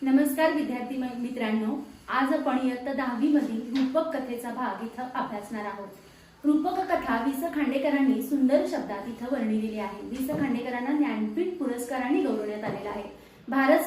नमस्कार विद्यार्थी मित्रांनो, आज आपण इयत्ता 10वी मधील रूपक कथेचा भाग इथं अभ्यासणार आहोत। रूपक कथा वि स खांडेकरांनी सुंदर शब्दात इथं वर्णिलेली आहे। वि स खांडेकरांना ज्ञानपीठ पुरस्काराने गौरवण्यात आलेला आहे। भारत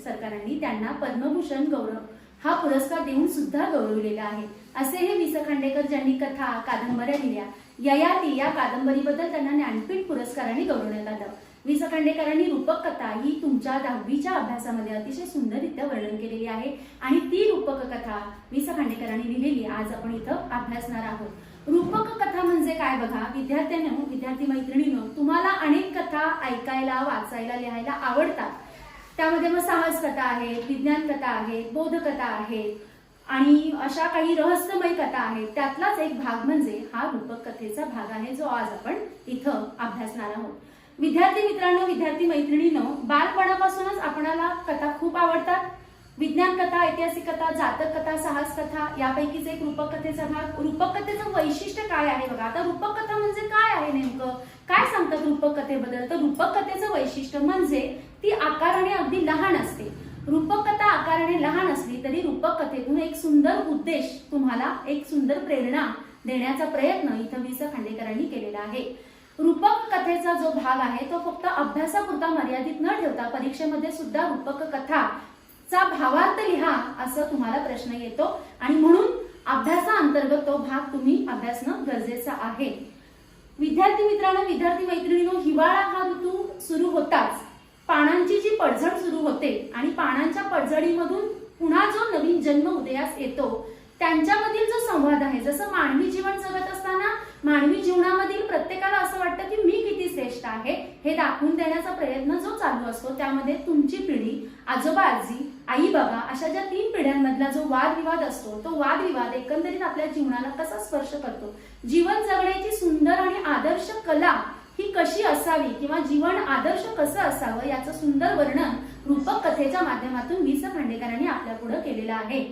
सरकारने त्यांना पद्मभूषण गौरव हा पुरस्कार देऊन सुद्धा गौरवलेला आहे। असे हे वि स खांडेकर ज्यांनी कथा कादंबऱ्या लिहिल्या, ययाती या कादंबरीबद्दल त्यांना ज्ञानपीठ पुरस्काराने गौरवण्यात आलं। वि स खांडेकरांनी रूपक कथा ही तुमच्या 10वीच्या अभ्यासामध्ये अतिशय सुंदररित्या वर्णन केलेली आहे आणि ती रूपक कथा वि स खांडेकरांनी लिहिलेली आज आपण इथं अभ्यासणार आहोत। रूपक कथा म्हणजे काय बघा विद्यार्थ्यांनो, विद्यार्थी मैत्रिणींनो, तुम्हाला अनेक कथा ऐकायला, वाचायला, लिहायला आवडतात। त्यामध्ये मग साहस कथा आहेत, विज्ञान कथा आहेत, बोधकथा आहेत आणि अशा काही रहस्यमय कथा आहेत। त्यातलाच एक भाग म्हणजे हा रूपक कथेचा भाग आहे जो आज आपण इथं अभ्यासणार आहोत। विद्यार्थी मित्रांनो, विद्यार्थी मैत्रिणींनो, बालपणापासूनच आपणाला कथा खूप आवडतात। विज्ञान कथा, ऐतिहासिक कथा, जातक कथा, साहस कथा यापैकीच एक रूपक कथेचा भाग। रूपक कथेचं वैशिष्ट्य काय आहे बघा। आता रूपक कथा म्हणजे काय आहे, नेमकं काय सांगतात रूपक कथेबद्दल? तर रूपक कथेचं वैशिष्ट्य म्हणजे ती आकाराने अगदी लहान असते। रूपक कथा आकाराने लहान असली तरी रूपक कथेतून एक सुंदर उद्देश, तुम्हाला एक सुंदर प्रेरणा देण्याचा प्रयत्न इथं वि स खांडेकरांनी केलेला आहे। रूपक कथेचा जो भाग आहे तो फक्त अभ्यासापुरता मर्यादित न ठेवता परीक्षेमध्ये सुद्धा रूपक कथाचा भावार्थ लिहा असं तुम्हाला प्रश्न येतो आणि म्हणून अभ्यासाअंतर्गत तो भाग तुम्ही अभ्यासणं गरजेचं आहे। विद्यार्थी मित्रांनो, विद्यार्थी मैत्रिणींनो, हिवाळा हा ऋतू सुरू होताच पानांची जी पडझड सुरू होते आणि पानांच्या पडझडीमधून पुन्हा जो नवीन जन्म उदयास येतो त्यांच्यामधील जो संवाद आहे, जसं मानवी जीवन जगत असताना मानवी जीवनामधील प्रत्येकाला असं वाटतं की मी किती श्रेष्ठ आहे हे दाखवून देण्याचा प्रयत्न जो चालू असतो, त्यामध्ये तुमची पिढी, आजोबा आजी, आई बाबा अशा ज्या 3 पिढ्यांमधला जो वादविवाद असतो तो वादविवाद एकंदरीत आपल्या जीवनाला कसा स्पर्श करतो, जीवन जगण्याची सुंदर आणि आदर्श कला ही कशी असावी किंवा जीवन आदर्श कसं असावं याचं सुंदर वर्णन रूपक कथेच्या माध्यमातून वि स खांडेकरांनी आपल्या पुढे केलेलं आहे।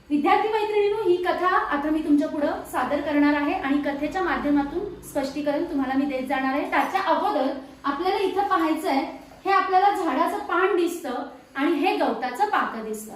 विद्यार्थी मैत्रिणींनो, ही कथा आता मी तुमच्या पुढे सादर करणार आहे आणि कथेच्या माध्यमातून स्पष्टीकरण तुम्हाला मी देत जाणार आहे। त्याच्या अगोदर आपल्याला इथं पाहायचं आहे, हे आपल्याला झाडाचं पान दिसतं आणि हे गवताचं पात दिसतं।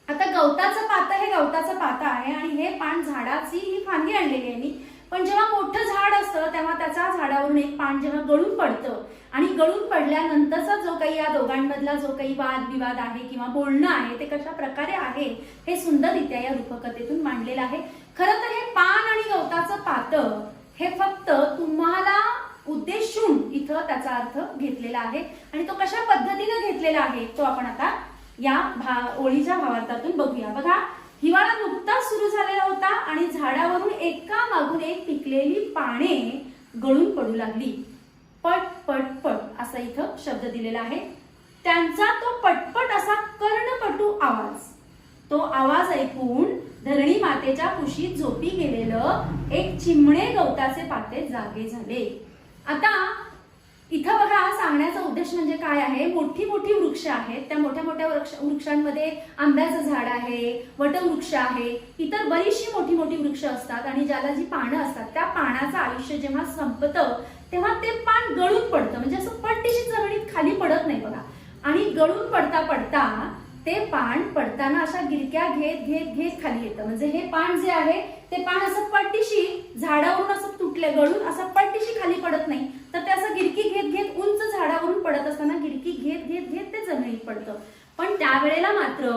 आता गवताचं पात हे गवताचं पात आहे आणि हे पान झाडाची ही फांदी आणलेली आहे मी, पण जेव्हा मोठं झाड असतं तेव्हा त्याच्या झाडावरून एक पान जेव्हा गळून पडतं आणि गळून पडल्यानंतरचा जो काही या दोघांमधला जो काही वादविवाद आहे किंवा बोलणं आहे ते कशा प्रकारे आहे हे सुंदररित्या या रूपकथेतून मांडलेलं आहे। खरं तर हे पान आणि गवताचं पात हे फक्त तुम्हाला उद्देशून इथं त्याचा अर्थ घेतलेला आहे आणि तो कशा पद्धतीने घेतलेला आहे तो आपण आता या ओळीच्या भावार्थातून बघूया। बघा, हिवाळा नुकताच सुरू झालेला होता आणि झाडावरून एका मागून एक पिकलेली पाने गळून पडू लागली। पट पट पट असा इथं शब्द दिलेला आहे। त्यांचा तो पटपट असा कर्णकटू आवाज, तो आवाज ऐकून धरणी मातेच्या कुशीत झोपी गेलेलं एक चिमणे गवताचे पाते जागे झाले। आता इथं बघा, सांगण्याचा उद्देश म्हणजे काय आहे, मोठी मोठी वृक्ष आहेत, त्या मोठ्या मोठ्या वृक्षांमध्ये आंब्याचं झाड आहे, वटवृक्ष आहे, इतर बरीचशी मोठी मोठी वृक्ष असतात आणि ज्याला जी पानं असतात त्या पानाचं आयुष्य जेव्हा संपतं तेव्हा ते पान गळून पडतं, म्हणजे असं पट्टीशी जमिनीत खाली पडत नाही बघा, आणि गळून पडता पडता ते पान पडताना अशा गिरक्या घेत घेत घेत खाली येतं। म्हणजे हे पान जे आहे ते पान असं पट्टीशी झाडावरून असं गळून असं पट्टीशी खाली पडत नाही, तर ते असं गिरकी घेत घेत उंच झाडावरून पडत असताना गिरकी घेत घेत घेत ते जमिनीत पडतं। पण त्यावेळेला मात्र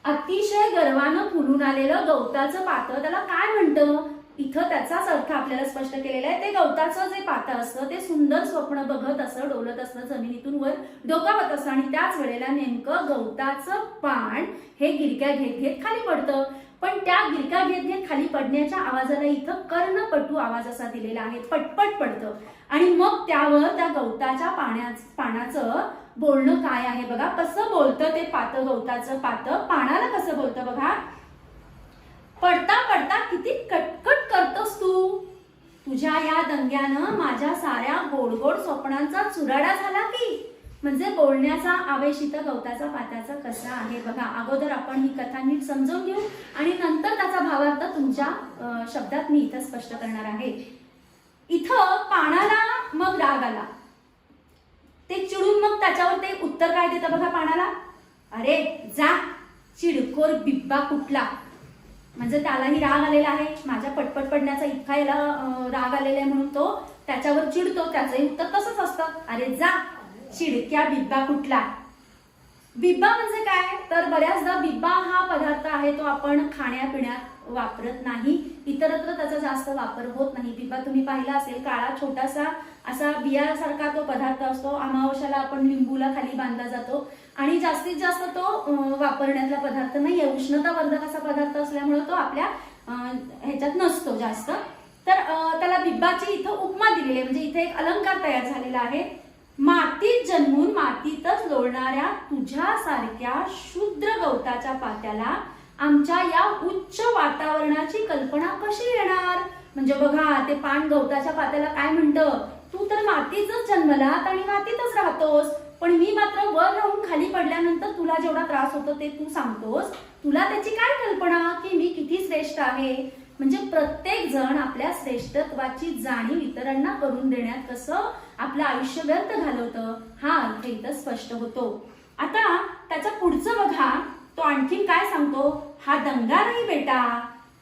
अतिशय गर्वानं फुलून आलेलं गवताचं पातं, त्याला काय म्हणतं इथं त्याचाच अर्थ आपल्याला स्पष्ट केलेला आहे। ते गवताचं जे पातं असतं ते सुंदर स्वप्न बघत असं, डोलत असतं, जमिनीतून वर डोकावत असतं आणि त्याच वेळेला नेमकं गवताचं पान हे गिरक्या घेत घेत खाली पडतं। पण त्या गिरक्या घेत घेत खाली पडण्याच्या आवाजाला इथं कर्णकटू आवाज असा दिलेला आहे, पटपट पडतं आणि मग त्यावर त्या गवताच्या पानाचं बोलणं काय आहे बघा, कसं बोलतं ते पातं, गवताचं पातं पानाला कसं बोलतं बघा, पडता पडता किती कटकट करतोस तू, तुझ्या या दंग्यानं माझ्या साऱ्या गोड गोड स्वप्नांचा चुराडा झाला की। म्हणजे बोलण्याचा आवेश इथं गवताचा पात्याचा कसा आहे बघा। अगोदर आपण ही कथा नीट समजून घेऊ आणि नंतर त्याचा भावार्थ तुमच्या शब्दात मी इथं स्पष्ट करणार आहे। इथं पानाला मग राग आला, ते चिडून मग त्याच्यावर ते उत्तर काय देतं बघा पानाला, अरे जा चिडखोर बिब्बा कुठला. म्हणजे त्यालाही राग आलेला आहे, माझ्या पटपट पडण्याचा इतका याला राग आलेला आहे म्हणून तो त्याच्यावर चिडतो. त्याचंही उत्तर तसंच असतं, अरे जा चिडक्या बिब्बा कुठला. बिब्बा म्हणजे काय तर बऱ्याचदा बिब्बा हा पदार्थ आहे तो आपण खाण्यापिण्यात वापरत नाही, इतरत्र त्याचा जास्त वापर होत नाही. बिब्बा तुम्ही पाहिला असेल, काळा छोटासा असा बियासारखा तो पदार्थ असतो. अमावस्याला आपण लिंबूला खाली बांधला जातो आणि जास्तीत जास्त तो वापरण्यातला पदार्थ नाहीये. उष्णतावर्धक असा पदार्थ असल्यामुळे तो आपल्या ह्याच्यात नसतो जास्त. तर त्याला बिब्बाची इथं उपमा दिलेली आहे. म्हणजे इथे एक अलंकार तयार झालेला आहे. मातीत जन्मून मातीतच लोळणाऱ्या तुझ्यासारख्या शूद्र गवताच्या पात्याला आमच्या या उच्च वातावरणाची कल्पना कशी येणार. म्हणजे बघा ते पान गवताच्या पात्याला काय म्हणतं, तू तर मातीतच जन्मलात आणि मातीतच राहतोस, पण मी मात्र वर राहून खाली पडल्यानंतर तुला जेवढा त्रास होतो ते तू सांगतोस. तुला त्याची काय कल्पना की मी किती श्रेष्ठ आहे. म्हणजे प्रत्येक जण आपल्या श्रेष्ठत्वाची जाणीव इतरांना करून देण्यात कसं आपलं आयुष्य व्यर्थ घालवतं, हा अर्थ इथं स्पष्ट होतो. आता त्याच्या पुढचं बघा, तो आणखीन काय सांगतो, हा दंगा नाही बेटा,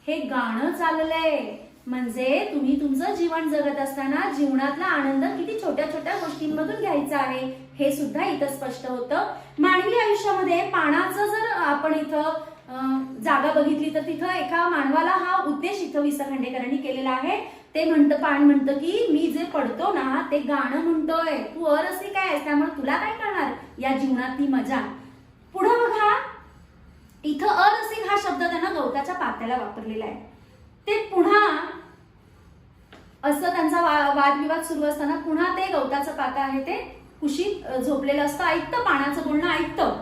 हे गाणं चाललंय. म्हणजे तुम्ही तुमचं जीवन जगत असताना जीवनातला आनंद किती छोट्या छोट्या गोष्टींमधून घ्यायचा आहे हे सुद्धा इथं स्पष्ट होतं. मानवी आयुष्यामध्ये पानाचं जर आपण इथं जागा बघितली तर तिथं एका मानवाला हा उद्देश इथं वि स खांडेकरांनी केलेला आहे. ते पान म्हणतं की मी जे पडतो ना ते गाणं म्हणतोय, तू अरसी काय आहेस, त्यामुळे तुला काय कळणार या जीवनातली मजा. पुढं बघा, इथं अरसिक हा शब्द त्यांना गवताच्या पात्याला वापरलेला आहे. ते पुन्हा असं त्यांचा वादविवाद सुरू असताना पुन्हा ते गवताचं पाता आहे ते कुशीत झोपलेलं असतं, ऐकतं पानाचं बोलणं ऐकतं.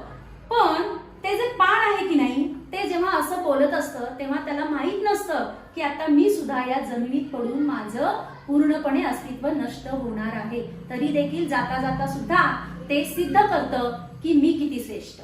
पण ते जे पान आहे की नाही ते जेव्हा असं बोलत असतं तेव्हा त्याला माहित नसतं की आता मी सुद्धा या जमिनीत पडून माझं पूर्णपणे अस्तित्व नष्ट होणार आहे. तरी देखील जाता जाता सुद्धा ते सिद्ध करतं की मी किती श्रेष्ठ.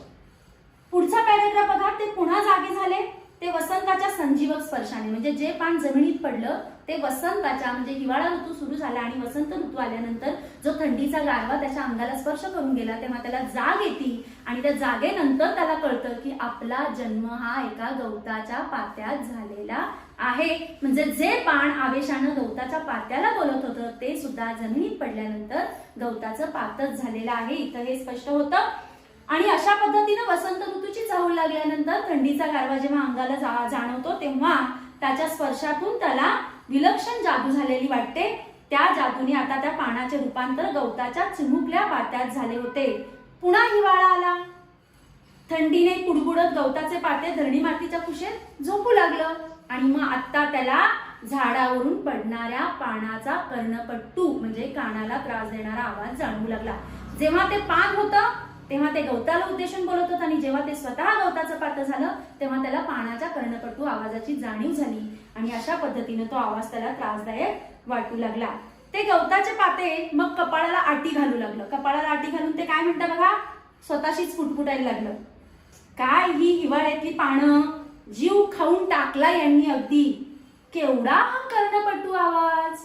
पुढचा पॅराग्राफ बघा, ते पुन्हा जागे झाले ते वसंताच्या संजीवक स्पर्शाने. म्हणजे जे पान जमिनीत पडलं ते वसंताच्या म्हणजे हिवाळा ऋतू सुरू झाला आणि वसंत ऋतू आल्यानंतर जो थंडीचा गारवा त्याच्या अंगाला स्पर्श करून गेला तेव्हा त्याला जाग येते आणि त्या जागेनंतर त्याला कळतं की आपला जन्म हा एका गवताच्या पात्यात झालेला आहे. म्हणजे जे पान आवेशानं गवताच्या पात्याला बोलत होतं ते सुद्धा जमिनीत पडल्यानंतर गवताचं पातच झालेलं आहे. इथं हे स्पष्ट होतं. आणि अशा पद्धतीनं वसंत ऋतूची चाहूल लागल्यानंतर थंडीचा गारवा जेव्हा अंगाला जाणवतो तेव्हा त्याच्या स्पर्शातून त्याला विलक्षण जादू झालेली वाटते. त्या जादूने आता त्या पानाचे रूपांतर गवताच्या चिमुकल्या पात्यात झाले होते. पुन्हा हिवाळा आला, थंडीने कुडकुडत गवताचे पाते धरणी मातीच्या कुशीत झोपू लागलं आणि मग आता त्याला झाडावरून पडणाऱ्या पानाचा कर्णपट्टू म्हणजे कानाला त्रास देणारा आवाज जाणवू लागला. जेव्हा ते पान होतं तेव्हा ते गवताला उद्देशून बोलत होतं आणि जेव्हा ते स्वतः गवताचं पातं झालं तेव्हा त्याला पानाच्या कर्णपट्टू आवाजाची जाणीव झाली आणि अशा पद्धतीने तो आवाज त्याला त्रासदायक वाटू लागला. ते गवताचे पाते मग कपाळाला आटी घालू लागलं. कपाळाला आटी घालून ते काय म्हणतं बघा, स्वतःशीच फुटफुटायला लागलं. काय ही हिवाळ्यातली पानं, जीव खाऊन टाकला यांनी अगदी, केवढा हा कर्णपट्टू आवाज,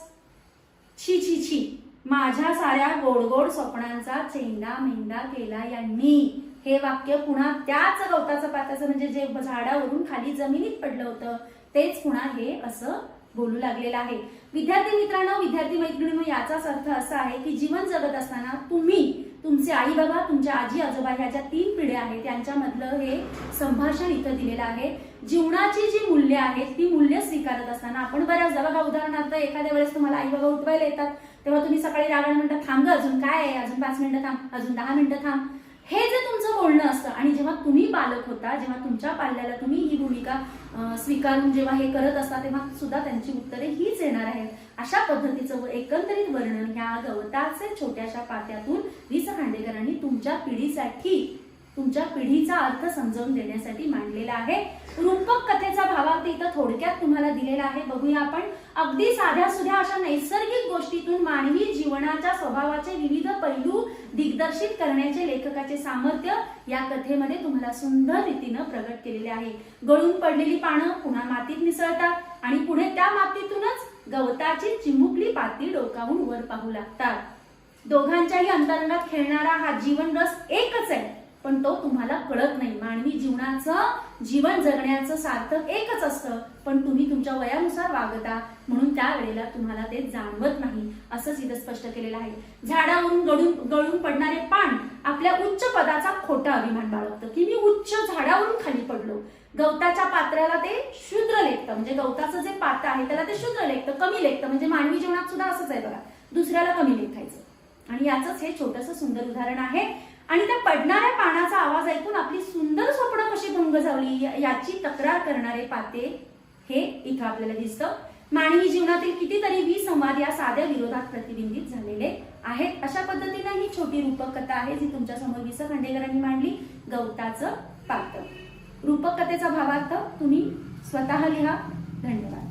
छी छी छी, माझ्या साऱ्या गोड गोड स्वप्नांचा चेंडा मेंढा केला यांनी. हे वाक्य पुन्हा त्याच गवताचं पात्याचं म्हणजे जे झाडावरून खाली जमिनीत पडलं होतं तेच पुन्हा हे असं बोलू लागलेलं आहे. विद्यार्थी मित्रांनो, विद्यार्थी मैत्रिणींनो, याचाच अर्थ असा आहे की जीवन जगत असताना तुम्ही तुमचे आई बाबा, तुमच्या आजी आजोबा ह्या ज्या 3 पिढ्या आहेत त्यांच्यामधलं हे संभाषण इथं दिलेलं आहे. जीवनाची जी मूल्य आहेत ती मूल्य स्वीकारत असताना आपण बऱ्याचदा बघा, उदाहरणार्थ एखाद्या वेळेस तुम्हाला आई बाबा उठवायला येतात तेव्हा तुम्ही सकाळी रागाने म्हणता थांब ग, अजून काय आहे, अजून 5 मिनिटं थांब, अजून 10 मिनिटं थांब. हे जे तुमचं बोलणं असतं आणि जेव्हा तुम्ही बालक होता, जेव्हा तुमच्या पाल्याला तुम्ही ही भूमिका स्वीकारून जेव्हा हे करत असता तेव्हा सुद्धा त्यांची उत्तरे हीच येणार आहेत. अशा पद्धतीचं एकंदरीत वर्णन ह्या गवताचे छोट्याशा पात्यातून वि स खांडेकरांनी तुमच्या पिढीसाठी, तुमच्या पिढीचा अर्थ समजावून देण्यासाठी मांडलेला आहे. रूपक कथेचा भावार्थ इथं थोडक्यात तुम्हाला दिलेला आहे. बघूया आपण. अगदी साध्या सुध्या अशा नैसर्गिक गोष्टीतून मानवी जीवनाच्या स्वभावाचे विविध पैलू दिग्दर्शित करण्याचे लेखकाचे सामर्थ्य या कथेमध्ये तुम्हाला सुंदर रीतीनं प्रगट केलेले आहे. गळून पडलेली पानं पुन्हा मातीत मिसळतात आणि पुढे त्या मातीतूनच गवताची चिमुकली पाती डोकावून वर पाहू लागतात. दोघांच्याही अंतरंगात खेळणारा हा जीवन रस एकच आहे, पण तो तुम्हाला कळत नाही. मानवी जीवनाचं जीवन जगण्याचं सार्थक एकच असतं, पण तुम्ही तुमच्या वयानुसार वागता म्हणून त्यावेळेला तुम्हाला ते जाणवत नाही, असंच इथं स्पष्ट केलेलं आहे. झाडावरून गळून पडणारे पान आपल्या उच्च पदाचा खोटा अभिमान बाळगतं की मी उच्च झाडावरून खाली पडलो. गवताच्या पात्राला ते शूद्र लेखतं, म्हणजे गवताचं जे पात्र आहे त्याला ते शूद्र लेखतं, कमी लेखतं. म्हणजे मानवी जीवनात सुद्धा असंच आहे बघा, दुसऱ्याला कमी लेखायचं. आणि याचंच हे छोटंसं सुंदर उदाहरण आहे. आणि त्या पडणाऱ्या पानाचा आवाज ऐकून आपली सुंदर स्वप्न कशी भंग झाली याची तक्रार करणारे पाते हे इथं आपल्याला दिसतं. मानवी जीवनातील कितीतरी विसंवाद या साध्या विरोधात प्रतिबिंबित झालेले आहेत. अशा पद्धतीने ही छोटी रूपक कथा आहे जी तुमच्या समोर वि. स. खांडेकरांनी मांडली, गवताचं पात्र. रूपक कथेचा भावार्थ तुम्ही स्वतः लिहा. धन्यवाद.